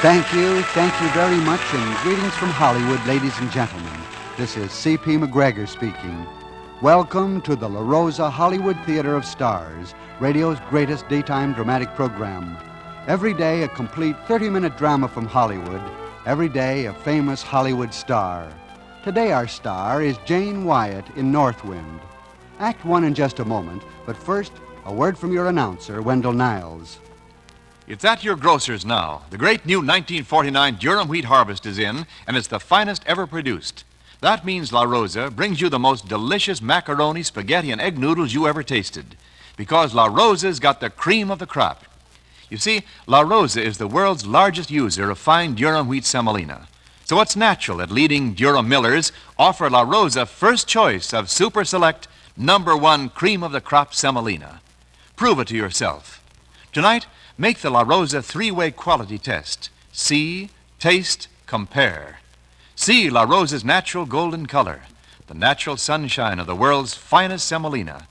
Thank you very much, and greetings from Hollywood, ladies and gentlemen. This is C.P. McGregor speaking. Welcome to the La Rosa Hollywood Theater of Stars, radio's greatest daytime dramatic program. Every day, a complete 30-minute drama from Hollywood. Every day, a famous Hollywood star. Today, our star is Jane Wyatt in North Wind. Act one in just a moment, but first, a word from your announcer, Wendell Niles. It's at your grocer's now. The great new 1949 Durum wheat harvest is in, and it's the finest ever produced. That means La Rosa brings you the most delicious macaroni, spaghetti, and egg noodles you ever tasted. Because La Rosa's got the cream of the crop. You see, La Rosa is the world's largest user of fine Durum wheat semolina. So it's natural that leading Durum millers offer La Rosa first choice of super select #1 cream of the crop semolina. Prove it to yourself. Tonight, make the La Rosa three-way quality test. See, taste, compare. See La Rosa's natural golden color, the natural sunshine of the world's finest semolina.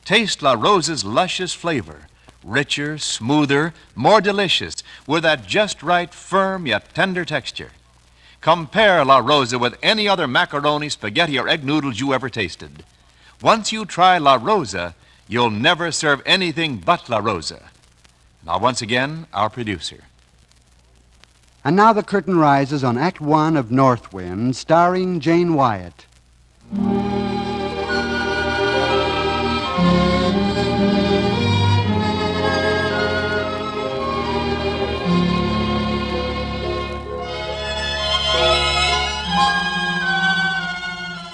Taste La Rosa's luscious flavor, richer, smoother, more delicious, with that just right, firm yet tender texture. Compare La Rosa with any other macaroni, spaghetti, or egg noodles you ever tasted. Once you try La Rosa, you'll never serve anything but La Rosa. Now, once again, our producer. And now the curtain rises on Act One of North Wind, starring Jane Wyatt.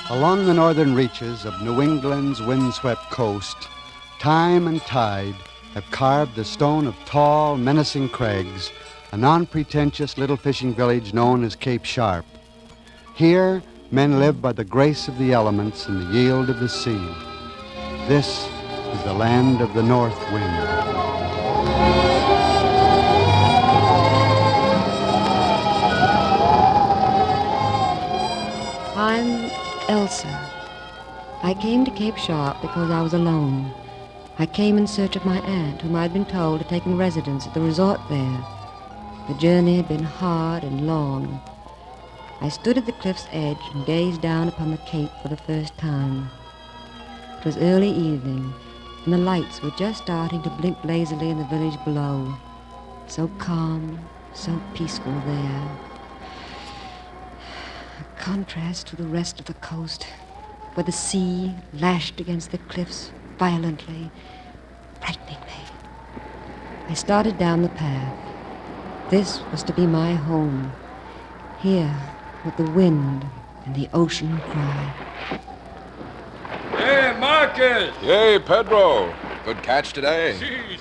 Along the northern reaches of New England's windswept coast, time and tide have carved the stone of tall, menacing crags, a non-pretentious little fishing village known as Cape Sharp. Here, men live by the grace of the elements and the yield of the sea. This is the land of the north wind. I'm Elsa. I came to Cape Sharp because I was alone. I came in search of my aunt, whom I'd been told had taken residence at the resort there. The journey had been hard and long. I stood at the cliff's edge and gazed down upon the cape for the first time. It was early evening, and the lights were just starting to blink lazily in the village below. So calm, so peaceful there. A contrast to the rest of the coast, where the sea lashed against the cliffs violently, frightening me. I started down the path. This was to be my home. Here, with the wind and the ocean cry. Hey, Marcus! Hey, Pedro. Good catch today.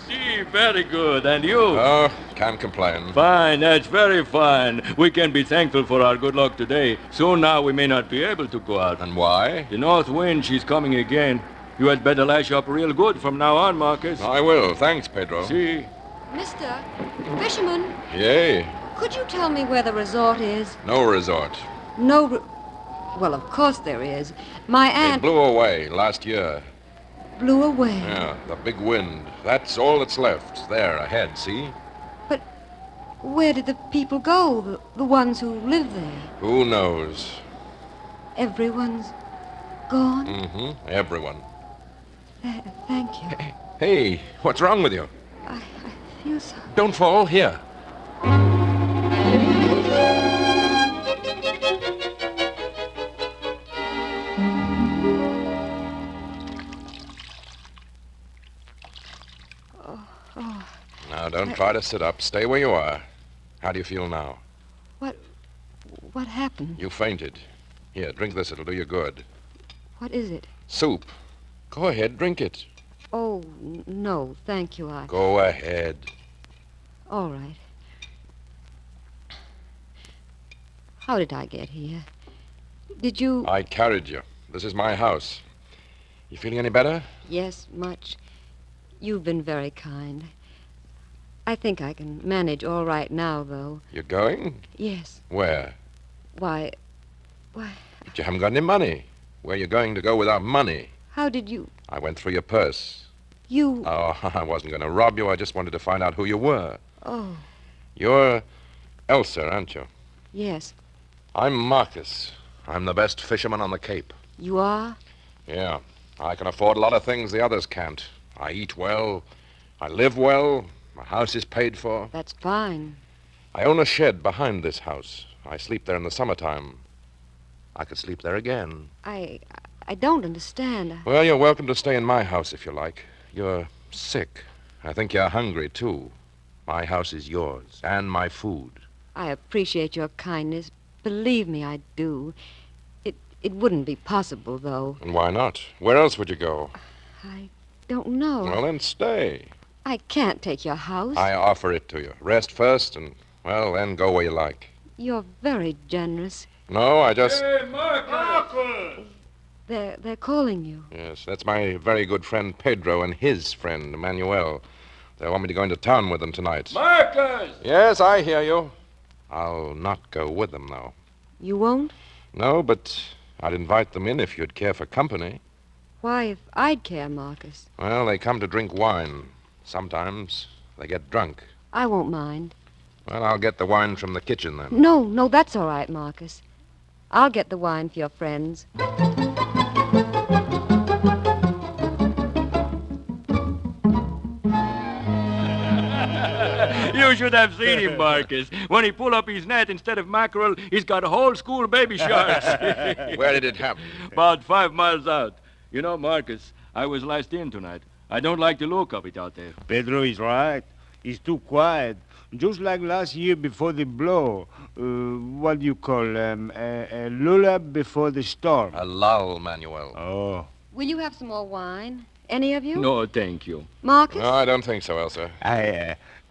See, very good. And you? Oh, can't complain. Fine, that's very fine. We can be thankful for our good luck today. Soon now we may not be able to go out. And why? The north wind, she's coming again. You had better lash up real good from now on, Marcus. I will. Thanks, Pedro. See? Mister, fisherman, Yay. could you tell me where the resort is? No resort. Well, of course there is. My It aunt blew away last year. blew away. Yeah, the big wind. That's all that's left. There, ahead, see? But where did the people go, the ones who live there? Who knows? Everyone's gone? Mm-hmm. Everyone. Thank you. Hey, what's wrong with you? I feel so... Don't fall. Here. Now, don't try to sit up. Stay where you are. How do you feel now? What happened? You fainted. Here, drink this. It'll do you good. What is it? Soup. Go ahead, drink it. Oh, no, thank you. Go ahead. All right. How did I get here? Did you... I carried you. This is my house. You feeling any better? Yes, much. You've been very kind. I think I can manage all right now, though. You're going? Yes. Where? Why... But you haven't got any money. Where are you going to go without money? How did you... I went through your purse. You... Oh, I wasn't going to rob you. I just wanted to find out who you were. Oh. You're Elsa, aren't you? Yes. I'm Marcus. I'm the best fisherman on the Cape. You are? Yeah. I can afford a lot of things the others can't. I eat well. I live well. My house is paid for. That's fine. I own a shed behind this house. I sleep there in the summertime. I could sleep there again. I don't understand. Well, you're welcome to stay in my house if you like. You're sick. I think you're hungry, too. My house is yours, and my food. I appreciate your kindness. Believe me, I do. It wouldn't be possible, though. And why not? Where else would you go? I don't know. Well, then stay. I can't take your house. I offer it to you. Rest first, and, well, then go where you like. You're very generous. No, I just... Hey, Marcus! They're calling you. Yes, that's my very good friend Pedro and his friend Manuel. They want me to go into town with them tonight. Marcus! Yes, I hear you. I'll not go with them, though. You won't? No, but I'd invite them in if you'd care for company. Why, if I'd care, Marcus. Well, they come to drink wine. Sometimes they get drunk. I won't mind. Well, I'll get the wine from the kitchen then. No, that's all right, Marcus. I'll get the wine for your friends. You should have seen him, Marcus. When he pulled up his net, instead of mackerel, he's got a whole school of baby sharks. Where did it happen? About 5 miles out. You know, Marcus, I was last in tonight. I don't like the look of it out there. Pedro is right. He's too quiet. Just like last year before the blow. What do you call a lull before the storm? A lull, Manuel. Oh. Will you have some more wine? Any of you? No, thank you. Marcus? No, I don't think so, Elsa.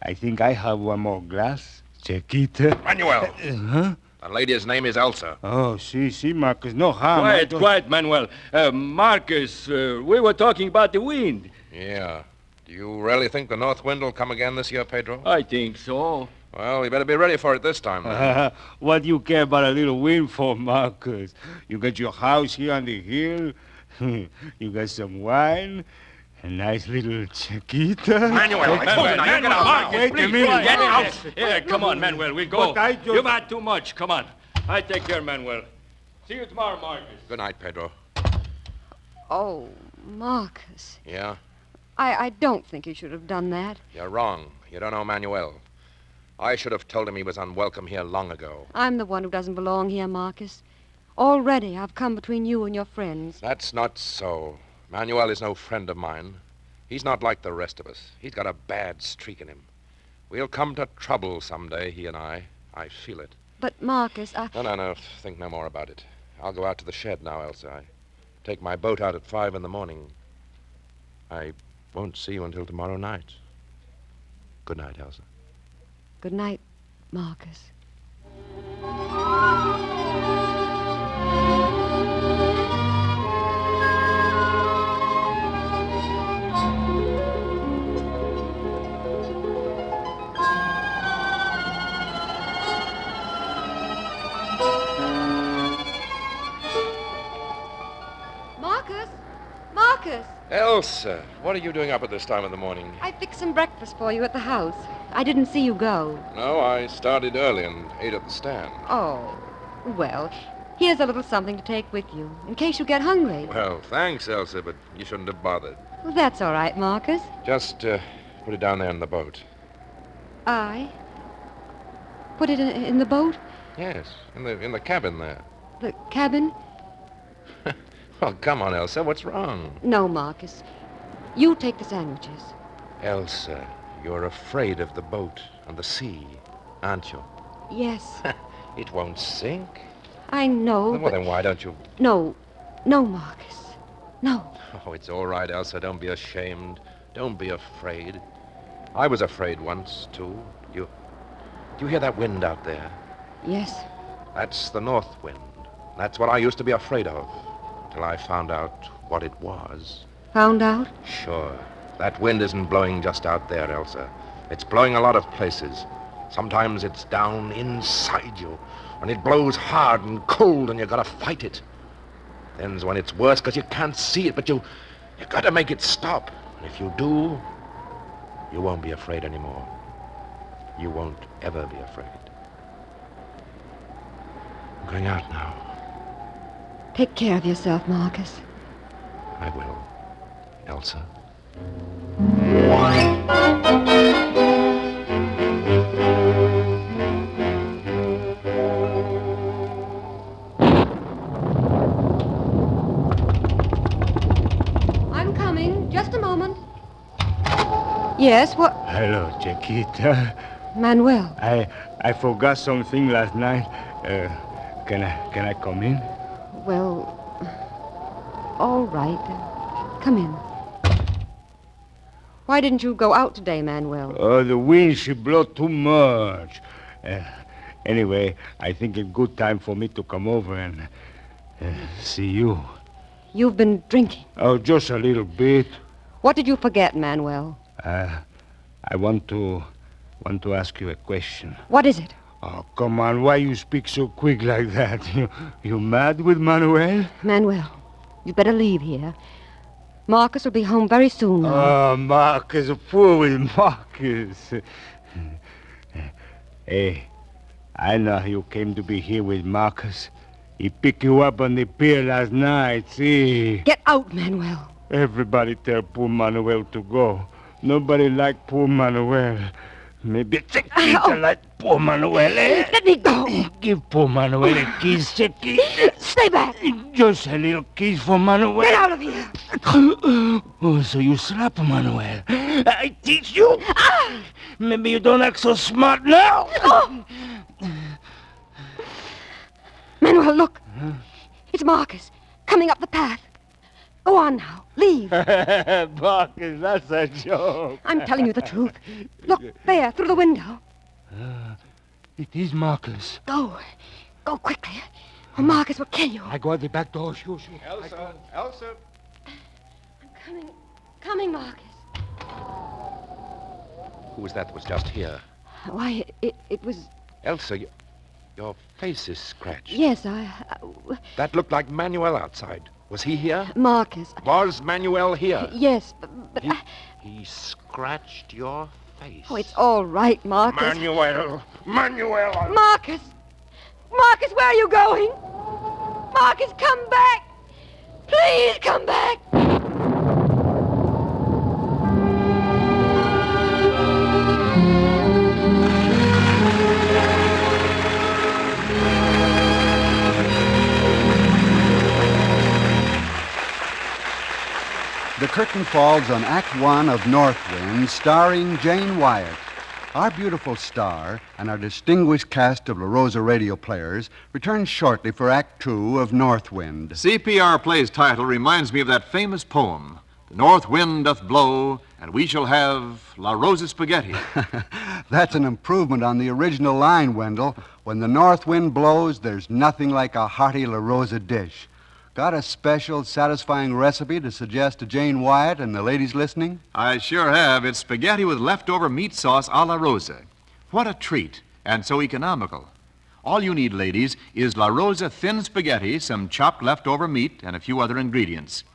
I think I have one more glass. Chiquita. Manuel! Huh? The lady's name is Elsa. Oh, see, Marcus. No harm. Quiet, Manuel. Marcus, we were talking about the wind. Yeah. Do you really think the north wind will come again this year, Pedro? I think so. Well, we better be ready for it this time, then. What do you care about a little wind for, Marcus? You got your house here on the hill. You got some wine. A nice little Chiquita. Manuel, I told you now, you get out. Marcus, Wait a please, minute. get out. Yeah, come on, Manuel, we'll go. But I just- You've had too much. Come on. I take care, Manuel. See you tomorrow, Marcus. Good night, Pedro. Oh, Marcus. Yeah? I don't think you should have done that. You're wrong. You don't know Manuel. I should have told him he was unwelcome here long ago. I'm the one who doesn't belong here, Marcus. Already I've come between you and your friends. That's not so. Manuel is no friend of mine. He's not like the rest of us. He's got a bad streak in him. We'll come to trouble someday, he and I. I feel it. But, Marcus, No. Think no more about it. I'll go out to the shed now, Elsa. I take my boat out at 5 in the morning. I won't see you until tomorrow night. Good night, Elsa. Good night, Marcus. Marcus! Elsa, what are you doing up at this time of the morning? I fixed some breakfast for you at the house. I didn't see you go. No, I started early and ate at the stand. Oh, well, here's a little something to take with you, in case you get hungry. Well, thanks, Elsa, but you shouldn't have bothered. Well, that's all right, Marcus. Just put it down there in the boat. I? Put it in the boat? Yes, in the cabin there. The cabin? Oh, come on, Elsa. What's wrong? No, Marcus. You take the sandwiches. Elsa, you're afraid of the boat and the sea, aren't you? Yes, It won't sink. I know, Well, but... then why don't you... No, Marcus. No. Oh, it's all right, Elsa. Don't be ashamed. Don't be afraid. I was afraid once, too. Do you hear that wind out there? Yes. That's the north wind. That's what I used to be afraid of, till I found out what it was. Found out? Sure. That wind isn't blowing just out there, Elsa. It's blowing a lot of places. Sometimes it's down inside you, and it blows hard and cold, and you gotta fight it. Then's when it's worse, 'cause you can't see it, but you gotta make it stop. And if you do, you won't be afraid anymore. You won't ever be afraid. Going out now. Take care of yourself, Marcus. I will. Elsa. I'm coming. Just a moment. Yes, what? Hello, Chiquita. Manuel. I forgot something last night. Can I come in? Well, all right. Come in. Why didn't you go out today, Manuel? Oh, the wind, she blow too much. Anyway, I think it's good time for me to come over and see you. You've been drinking. Oh, just a little bit. What did you forget, Manuel? I want to ask you a question. What is it? Oh, come on. Why you speak so quick like that? You mad with Manuel? Manuel, you better leave here. Marcus will be home very soon now. Oh, Marcus, poor with Marcus. Hey, I know you came to be here with Marcus. He picked you up on the pier last night, see? Get out, Manuel. Everybody tell poor Manuel to go. Nobody like poor Manuel. Maybe Chiquita like poor Manuel, eh? Let me go. Give poor Manuel a kiss, Chiquita. Stay back. Just a little kiss for Manuel. Get out of here. Oh, so you slap Manuel. I teach you. Maybe you don't act so smart now. Oh. Manuel, look. It's Marcus coming up the path. Go on now. Leave. Marcus, that's a joke. I'm telling you the truth. Look, there, through the window. It is Marcus. Go. Go quickly, or Marcus will kill you. I go out the back door. Shoo. Elsa. I'm coming, Marcus. Who was that was just here? Why, it was... Elsa, your face is scratched. Yes, That looked like Manuel outside. Was he here? Marcus. Was Manuel here? Yes, but He scratched your face. Oh, it's all right, Marcus. Manuel! Marcus! Marcus, where are you going? Marcus, come back! Please come back! The curtain falls on Act One of North Wind, starring Jane Wyatt. Our beautiful star and our distinguished cast of La Rosa radio players return shortly for Act Two of North Wind. CPR play's title reminds me of that famous poem, "The north wind doth blow, and we shall have La Rosa spaghetti." That's an improvement on the original line, Wendell. When the north wind blows, there's nothing like a hearty La Rosa dish. Got a special, satisfying recipe to suggest to Jane Wyatt and the ladies listening? I sure have. It's spaghetti with leftover meat sauce a la Rosa. What a treat, and so economical. All you need, ladies, is La Rosa thin spaghetti, some chopped leftover meat, and a few other ingredients.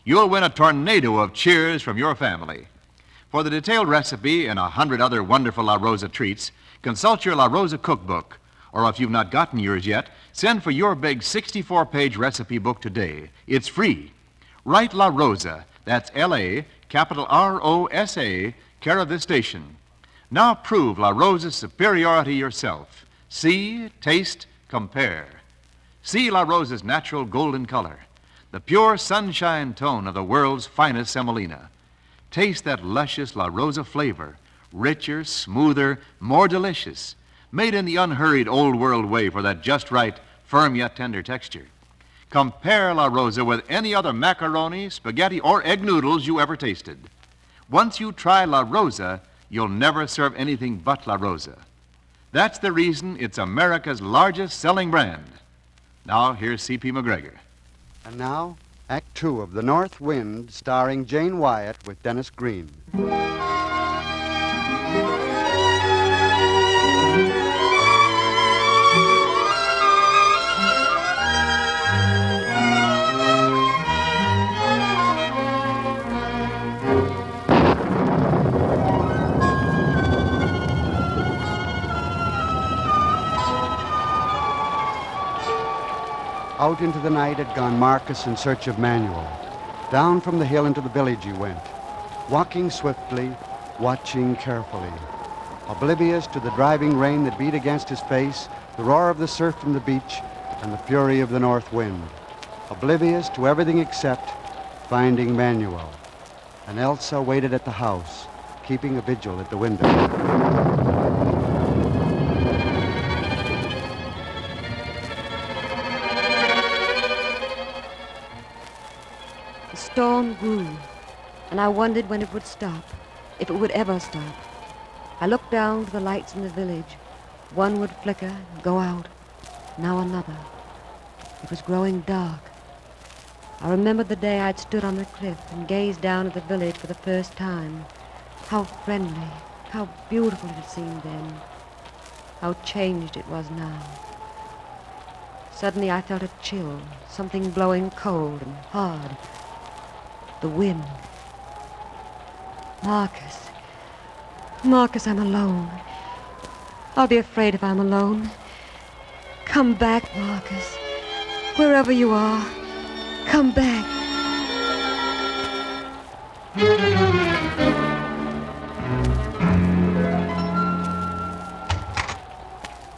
You'll win a tornado of cheers from your family. For the detailed recipe and 100 other wonderful La Rosa treats, consult your La Rosa cookbook. Or if you've not gotten yours yet, send for your big 64-page recipe book today. It's free. Write La Rosa, that's L-A, capital R-O-S-A, care of this station. Now prove La Rosa's superiority yourself. See, taste, compare. See La Rosa's natural golden color, the pure sunshine tone of the world's finest semolina. Taste that luscious La Rosa flavor, richer, smoother, more delicious, made in the unhurried old world way for that just right, firm yet tender texture. Compare La Rosa with any other macaroni, spaghetti, or egg noodles you ever tasted. Once you try La Rosa, you'll never serve anything but La Rosa. That's the reason it's America's largest selling brand. Now, here's C.P. McGregor. And now, Act Two of The North Wind, starring Jane Wyatt with Dennis Green. Out into the night had gone Marcus in search of Manuel. Down from the hill into the village he went, walking swiftly, watching carefully. Oblivious to the driving rain that beat against his face, the roar of the surf from the beach, and the fury of the north wind. Oblivious to everything except finding Manuel. And Elsa waited at the house, keeping a vigil at the window. The storm grew, and I wondered when it would stop, if it would ever stop. I looked down to the lights in the village. One would flicker and go out, now another. It was growing dark. I remembered the day I'd stood on the cliff and gazed down at the village for the first time. How friendly, how beautiful it seemed then. How changed it was now. Suddenly I felt a chill, something blowing cold and hard. The wind. Marcus, I'm alone. I'll be afraid if I'm alone. Come back, Marcus. Wherever you are, come back.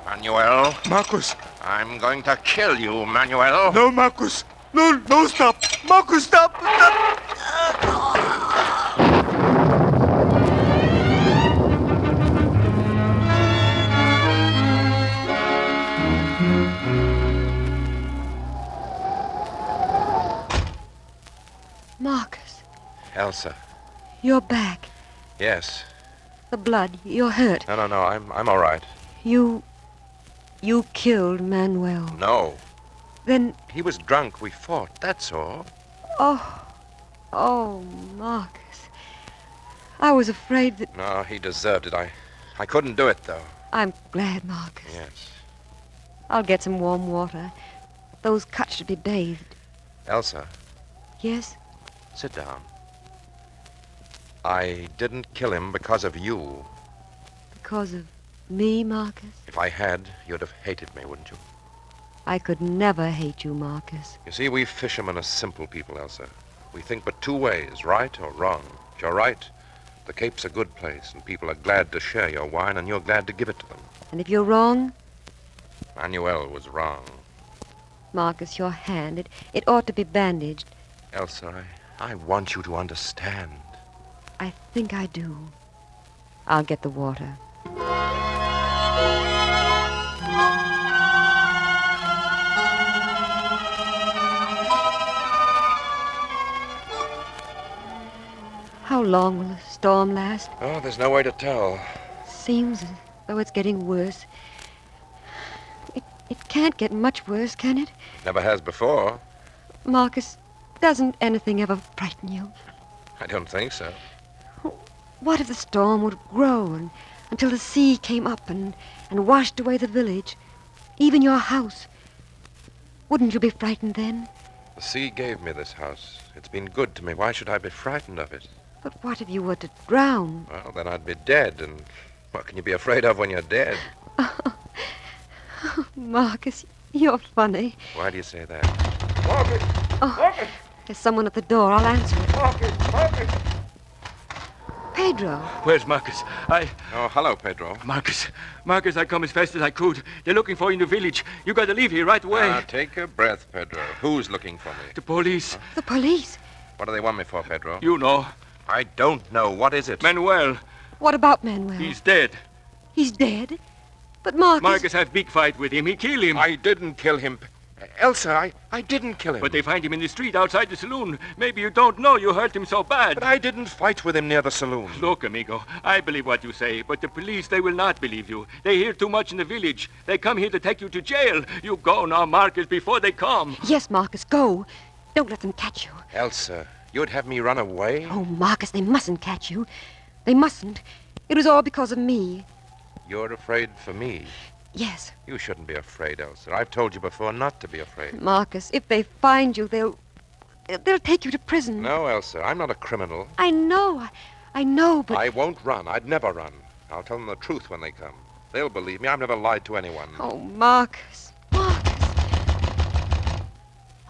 Manuel, Marcus! I'm going to kill you, Manuel. No, Marcus! No, stop! Marcus, stop! Stop! Marcus, Elsa. you're back. Yes. The blood, you're hurt. No, I'm all right. You killed Manuel. No. Then, He was drunk. We fought. That's all. oh, Marcus. I was afraid that... No, he deserved it. I couldn't do it, though. I'm glad, Marcus. Yes. I'll get some warm water. Those cuts should be bathed. Elsa, Yes? sit down. I didn't kill him because of you. Because of me, Marcus? If I had, you'd have hated me, wouldn't you? I could never hate you, Marcus. You see, we fishermen are simple people, Elsa. We think but two ways, right or wrong. If you're right, the Cape's a good place, and people are glad to share your wine, and you're glad to give it to them. And if you're wrong, Manuel was wrong. Marcus, your hand, it ought to be bandaged. Elsa, I want you to understand. I think I do. I'll get the water. How long will the storm last? Oh, there's no way to tell. Seems as though it's getting worse. It can't get much worse, can it? Never has before. Marcus, doesn't anything ever frighten you? I don't think so. What if the storm would grow until the sea came up and washed away the village, even your house? Wouldn't you be frightened then? The sea gave me this house. It's been good to me. Why should I be frightened of it? But what if you were to drown? Well, then I'd be dead, and what can you be afraid of when you're dead? Marcus, you're funny. Why do you say that? Marcus! Oh, Marcus! there's someone at the door. I'll answer it. Marcus! Pedro. Where's Marcus? Oh, hello, Pedro. Marcus, I come as fast as I could. They're looking for you in the village. You got to leave here right away. Now, take a breath, Pedro. Who's looking for me? The police. The police. What do they want me for, Pedro? You know. I don't know. What is it? Manuel. What about Manuel? He's dead. He's dead? But Marcus... Marcus have big fight with him. He killed him. I didn't kill him. Elsa, I didn't kill him. But they find him in the street outside the saloon. Maybe you don't know you hurt him so bad. But I didn't fight with him near the saloon. Look, amigo, I believe what you say, but the police, they will not believe you. They hear too much in the village. They come here to take you to jail. You go now, Marcus, before they come. Yes, Marcus, go. Don't let them catch you. Elsa, you'd have me run away? Oh, Marcus, they mustn't catch you. They mustn't. It was all because of me. You're afraid for me. Yes. You shouldn't be afraid, Elsa. I've told you before not to be afraid. Marcus, if they find you, they'll take you to prison. No, Elsa, I'm not a criminal. I know, but... I won't run. I'd never run. I'll tell them the truth when they come. They'll believe me. I've never lied to anyone. Oh, Marcus.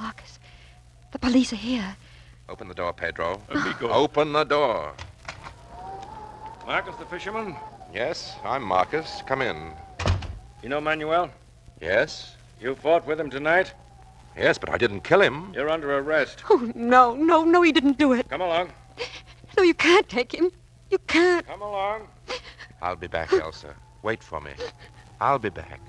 Marcus, the police are here. Open the door, Pedro. Amigo. Open the door. Marcus the fisherman? Yes, I'm Marcus. Come in. You know Manuel? Yes? You fought with him tonight? Yes, but I didn't kill him. You're under arrest. Oh, no, he didn't do it. Come along. No, you can't take him. You can't. Come along. I'll be back, Elsa. Wait for me. I'll be back.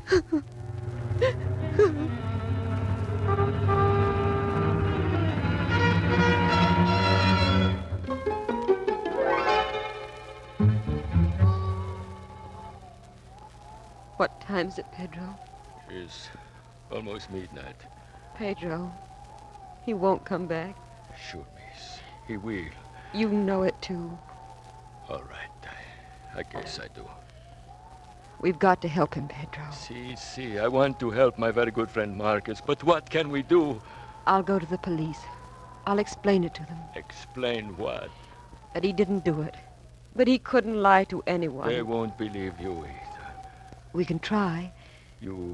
What time's it, Pedro? It's almost midnight. Pedro, he won't come back. Sure, miss. He will. You know it, too. All right. I guess I do. We've got to help him, Pedro. See, I want to help my very good friend Marcus, but what can we do? I'll go to the police. I'll explain it to them. Explain what? That he didn't do it. But he couldn't lie to anyone. They won't believe you either. We can try. You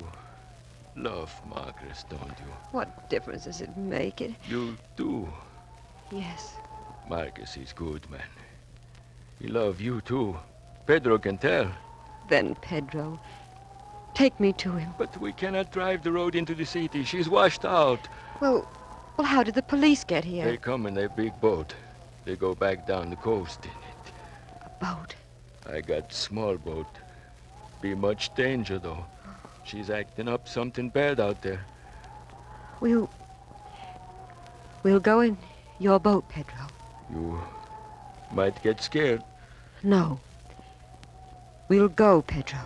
love Marcus, don't you? What difference does it make? You do. Yes. Marcus is good, man. He loves you, too. Pedro can tell. Then, Pedro, take me to him. But we cannot drive the road into the city. She's washed out. Well, how did the police get here? They come in their big boat. They go back down the coast in it. A boat. I got small boat. Be much danger, though. She's acting up something bad out there. We'll go in your boat, Pedro. You might get scared. No. We'll go, Pedro.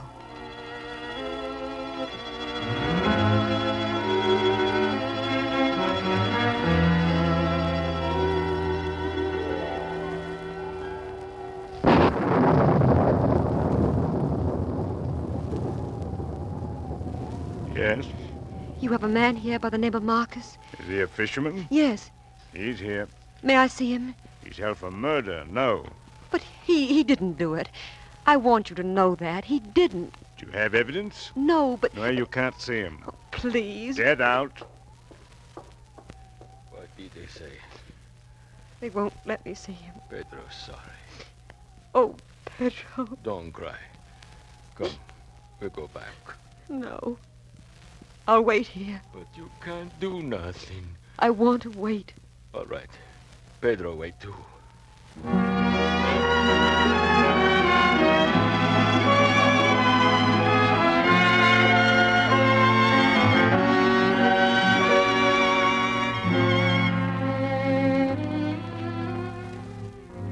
Yes? You have a man here by the name of Marcus? Is he a fisherman? Yes. He's here. May I see him? He's held for murder. No. But he didn't do it. I want you to know that. He didn't. Do you have evidence? No, but... No, you can't see him. Oh, please. Get out. What did they say? They won't let me see him. Pedro's sorry. Oh, Pedro. Don't cry. Come, we'll go back. No. I'll wait here. But you can't do nothing. I want to wait. All right. Pedro, wait too.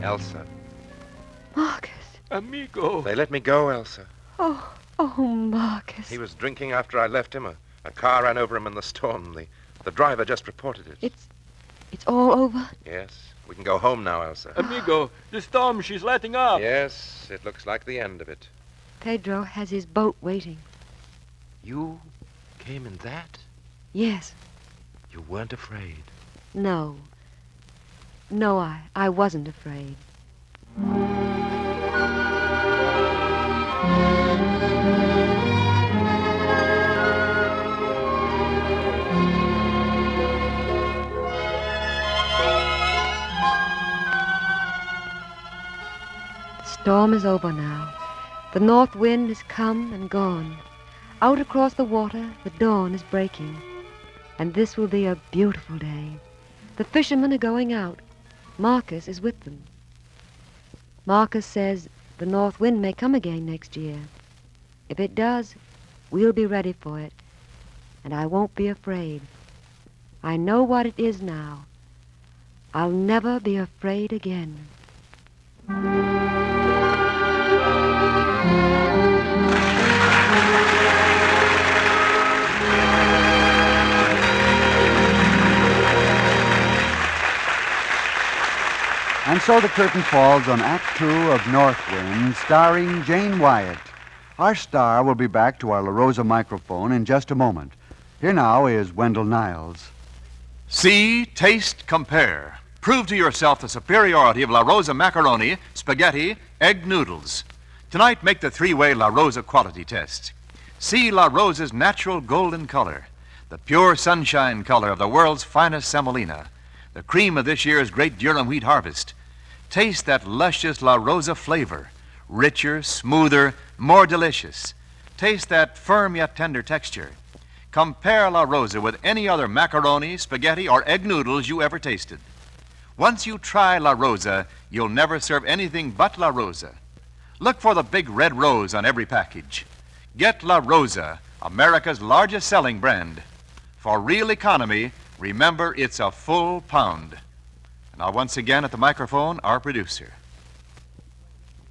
Elsa. Marcus. Amigo. They let me go, Elsa. Oh, Marcus. He was drinking after I left him. A car ran over him in the storm. The driver just reported it. It's all over? Yes. We can go home now, Elsa. Amigo, the storm, she's letting up. Yes, it looks like the end of it. Pedro has his boat waiting. You came in that? Yes. You weren't afraid? No. No, I wasn't afraid. The storm is over now. The north wind has come and gone. Out across the water, the dawn is breaking. And this will be a beautiful day. The fishermen are going out. Marcus is with them. Marcus says the north wind may come again next year. If it does, we'll be ready for it. And I won't be afraid. I know what it is now. I'll never be afraid again. And so the curtain falls on Act Two of North Wind, starring Jane Wyatt. Our star will be back to our La Rosa microphone in just a moment. Here now is Wendell Niles. See, taste, compare. Prove to yourself the superiority of La Rosa macaroni, spaghetti, egg noodles. Tonight, make the three-way La Rosa quality test. See La Rosa's natural golden color. the pure sunshine color of the world's finest semolina, the cream of this year's great durum wheat harvest. Taste that luscious La Rosa flavor, richer, smoother, more delicious. Taste that firm yet tender texture. Compare La Rosa with any other macaroni, spaghetti, or egg noodles you ever tasted. Once you try La Rosa, you'll never serve anything but La Rosa. Look for the big red rose on every package. Get La Rosa, America's largest selling brand. For real economy, remember it's a full pound. Now, once again at the microphone, our producer.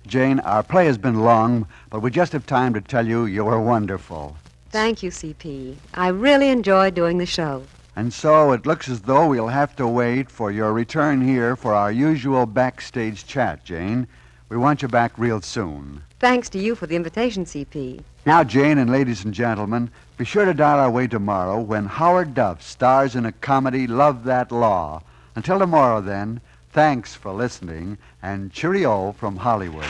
Jane, our play has been long, but we just have time to tell you were wonderful. Thank you, C.P. I really enjoyed doing the show. And so it looks as though we'll have to wait for your return here for our usual backstage chat, Jane. We want you back real soon. Thanks to you for the invitation, C.P. Now, Jane and ladies and gentlemen, be sure to dial our way tomorrow when Howard Duff stars in a comedy, Love That Law. Until tomorrow, then, thanks for listening, and cheerio from Hollywood.